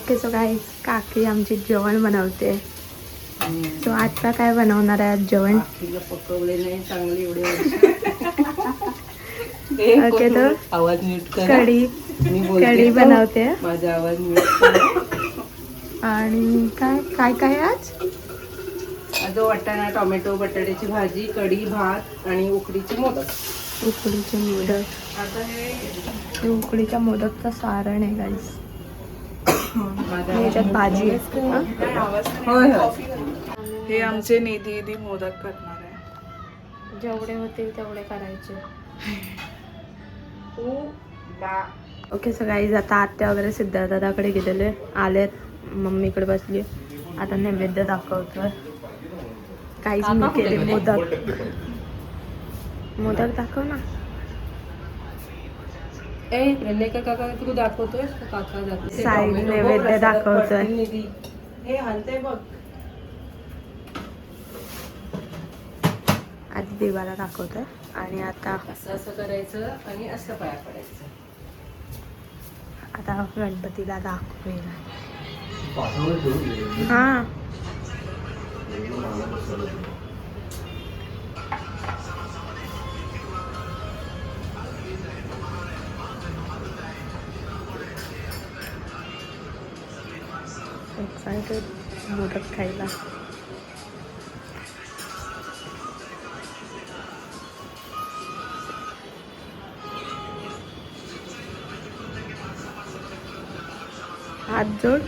Okay so काय काकी आमची जेवण बनवते. सो आता काय बनवणार आहे आज जेवण? पकवले नाही चांगली एवढे ओके तर आवाज म्यूट कर. कढी बनवते माझा आवाज म्यूट. आणि काय काय काय आज वाटाणा टोमॅटो बटाट्याची भाजी कढी भात आणि उकडीचे मोदक. उकडीचे मोदक. हे उकडीच्या मोदकचं सारण आहे गाईस. याच्यात भाजी आहे. होय हे आमचे निधी मोदक करणार आहे. जेवढे होतील तेवढे करायचे. ओके सो गाईज आता आत्या वगैरे सिद्धार्थाकडे गेलेले आलेत. मम्मीकडे बसली. आता नैवेद्य दाखवतोय. काहीच मी केले मोदक दाखव ना. काका तू दाखवतोय काका दाखवतोय. साईड नैवेद्य दाखवतोय. हे हलतंय बघ. आधी देवाला दाखवतोय आणि आता असं करायचं आणि असं पाया पडायचं. आता गणपतीला दाखवेल. हा एक्साइटेड मोदक खायला. हात जोड.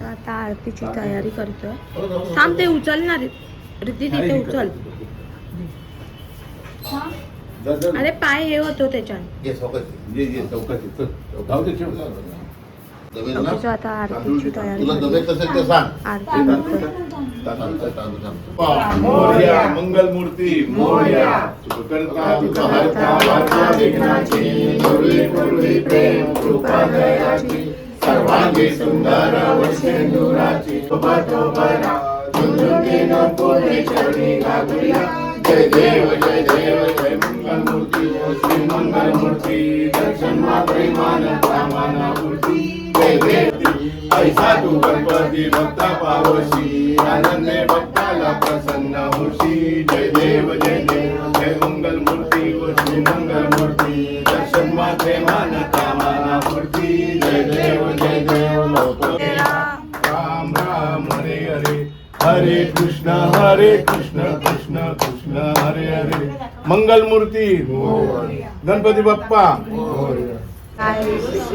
आता आरतीची तयारी करतोय. थांब ते उचलणार रिद्धी तिथे उचल. अरे पाय हे होतो त्याच्यात. आता आरतीची तयारी आरती मंगल मूर्ती मोरया. सर्वांगी सुंदर वैष्णुराची शोभा जय देव जय देव जय मंगल मूर्ती श्री मंगल मूर्ती. दर्शन मात्रे मान कामना मूर्ती. जय देव ऐसा तू गणपती भक्ता पावशी आनंदे भक्ताला प्रसन्न होशी. जय देव जय मंगल मूर्ती श्री मंगल मूर्ती. दर्शन मात्रे मान कामना मूर्ती. जय देव राम राम हरे हरे हरे कृष्ण कृष्ण कृष्ण हरे हरे. मंगल मूर्ती गणपती बाप्पा.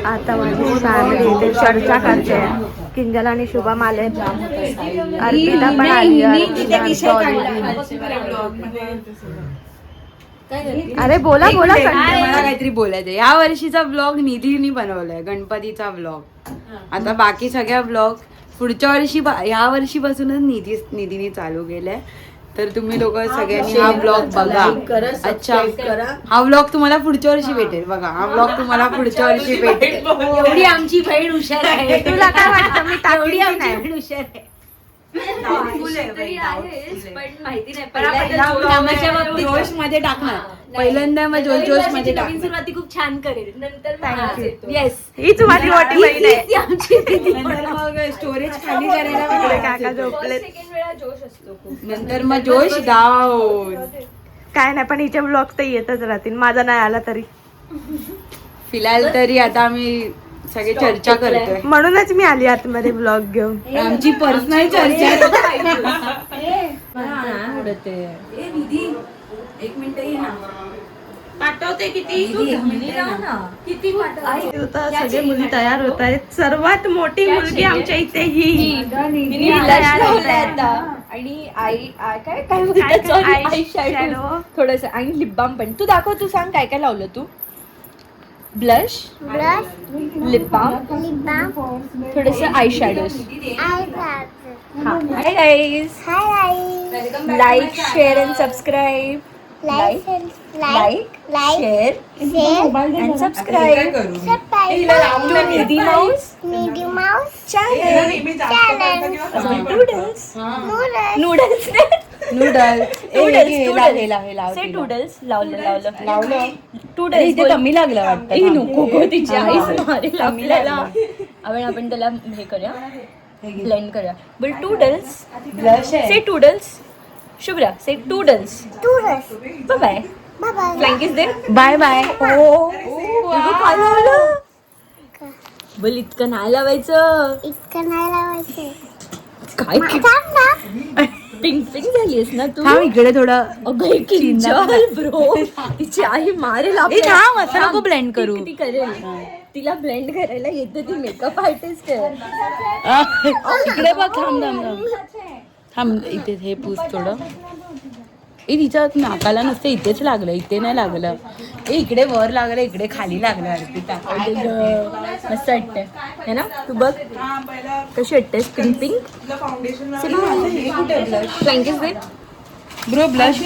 आता माझी फॅमिली इथे चर्चा करते. किंजल आणि शुभम आले. अर्पिता पण आली. अरे बोला बोला. मला काहीतरी बोलायचं. या वर्षीचा ब्लॉग निधीने बनवलाय गणपतीचा ब्लॉग. आता बाकी सगळ्या ब्लॉग पुढच्या वर्षी या वर्षीपासूनच निधीने चालू केलाय. तर तुम्ही लोक सगळ्यांनी हा ब्लॉग बघा. अच्छा हा ब्लॉग तुम्हाला पुढच्या वर्षी भेटेल. बघा हा ब्लॉग तुम्हाला पुढच्या वर्षी भेटेल. एवढी आमची बहीण हुशार आहे. तुला काय वाटतं मी एवढी टाकली आमची नाही? बहीण हुशार आहे. पण माहिती नाही. जोश मध्ये टाकणार. पहिल्यांदा मग जोश मध्ये टाकणार. सुरुवाती खूप छान करेल. नंतर येस हीच माझी मोठी बहीण आहे. नंतर मग स्टोरेज खाली करायला काका झोपले. सेकंड वेळा जोश असतो खूप. नंतर मग जोश डाऊन. काय नाही पण हिचे ब्लॉग तर येतच राहतील. माझा नाही आला तरी. फिलहाल तरी आता आम्ही सगळे चर्चा करतोय. म्हणूनच मी आली आतमध्ये ब्लॉग घेऊन. आमची पर्सनल चर्चा. एक मिनिट ये ना. पाठवते किती सगळे मुली तयार होत आहेत. सर्वात मोठी मुलगी आमच्या इथे ही तयार होत आहे. आणि काय काय थोडस आणि लिप बाम पण. तू दाखव. तू सांग काय काय लावलं तू. ब्लश लिप बाम थोडस I shadows. Hi guys. Like share and subscribe. like, share, and subscribe to Nidhi Mouse channel. Noodles. Say toodles लावलं अरे, इथे कमी लागलं वाटतं ए, नको गं, तिची हा. आईच मारेल कमी आपल्याला. लागलं. आपण त्याला हे करूया, ब्लेंड करूया. बोल टूडल्स. ब्लश आहे say toodles. Shubhra say toodles. Bye bye. Flank is there. Bye bye. बोल इतकं नाही लावायचं. काय पिंक पिंक झालीस ना तू. थांब इकडे थोडं अगं हे किंजल ब्रो, तिची आई मारेल आपल्याला. थांब, असं नको blend करू. ती करेल. तिला ब्लेंड करायला येतं, ती मेकअप आर्टिस्ट आहे. इकडे बघ. थांब थांब थांब थांब इथे हे पूस थोडं. ए तिच्या नाकाला नसतं, इथेच लागलं, इथे नाही लागलं. ए इकडे वर लागलं, इकडे खाली लागलं. अर्पिता मस्त वाटतंय है ना. तू बघ कशी वाटतेस. Pink pink flank is there. Bro blush.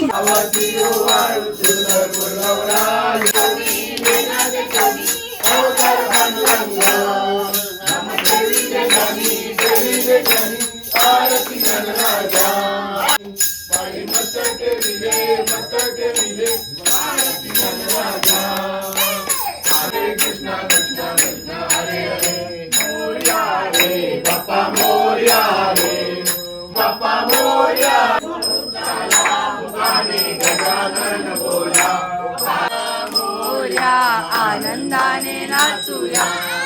आनंदाने नाचूया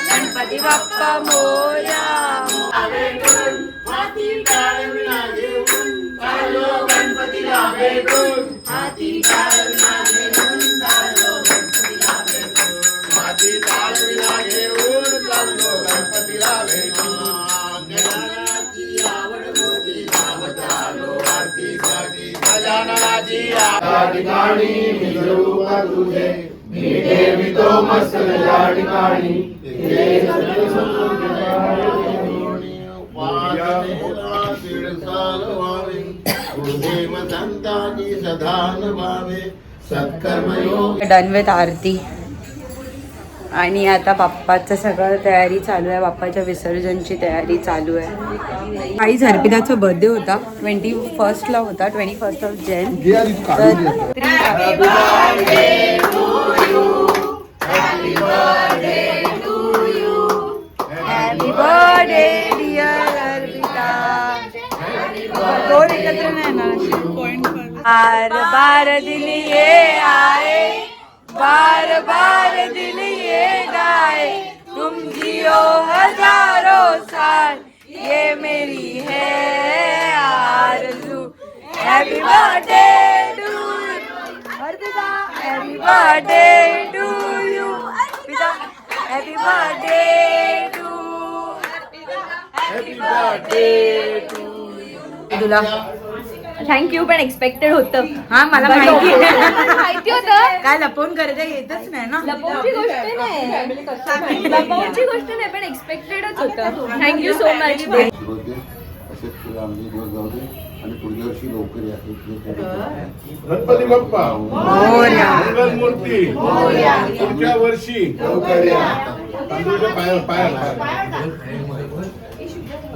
गणपती बाप्पा मोरया. ठिकाणी मी जरू का तुझे मी ठेवितो मस्त या ठिकाणी डन विथ आरती. आणि आता बाप्पाचं सगळं तयारी चालू आहे. बाप्पाच्या विसर्जनची तयारी चालू आहे. काही अर्पिताचा बर्थडे होता, 21st होता, 21st of Jan. Happy birthday dear Arpita. दोन एकत्र नाही ना. बार बार दिल ये आए, बार बार दिल ये गाए, तुम जियो हजारों साल, ये मेरी है आरज़ू. Happy birthday to Arpita. Happy birthday to you Arpita. Happy birthday to happy birthday to तुला. थँक्यू. पण एक्सपेक्टेड होतं. हा मला माहिती आहे. माहिती होतं. काय लपवून करता येतच नाही ना. लपवूची गोष्ट नाही पण एक्सपेक्टेडच होतं. Thank you so much. असेच तुला आमचे दिवस जाऊ दे आणि पुढच्या वर्षी लवकर या. गणपती बाप्पा मोरया. मंगल मूर्ती पुढच्या वर्षी लवकर या. तांदूळच्या पायावर पायावर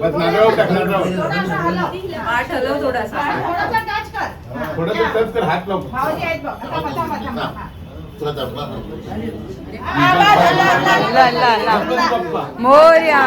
बस नागावर टाक. नागावर थोडं टच कर. हात लाव. तुला मोरया.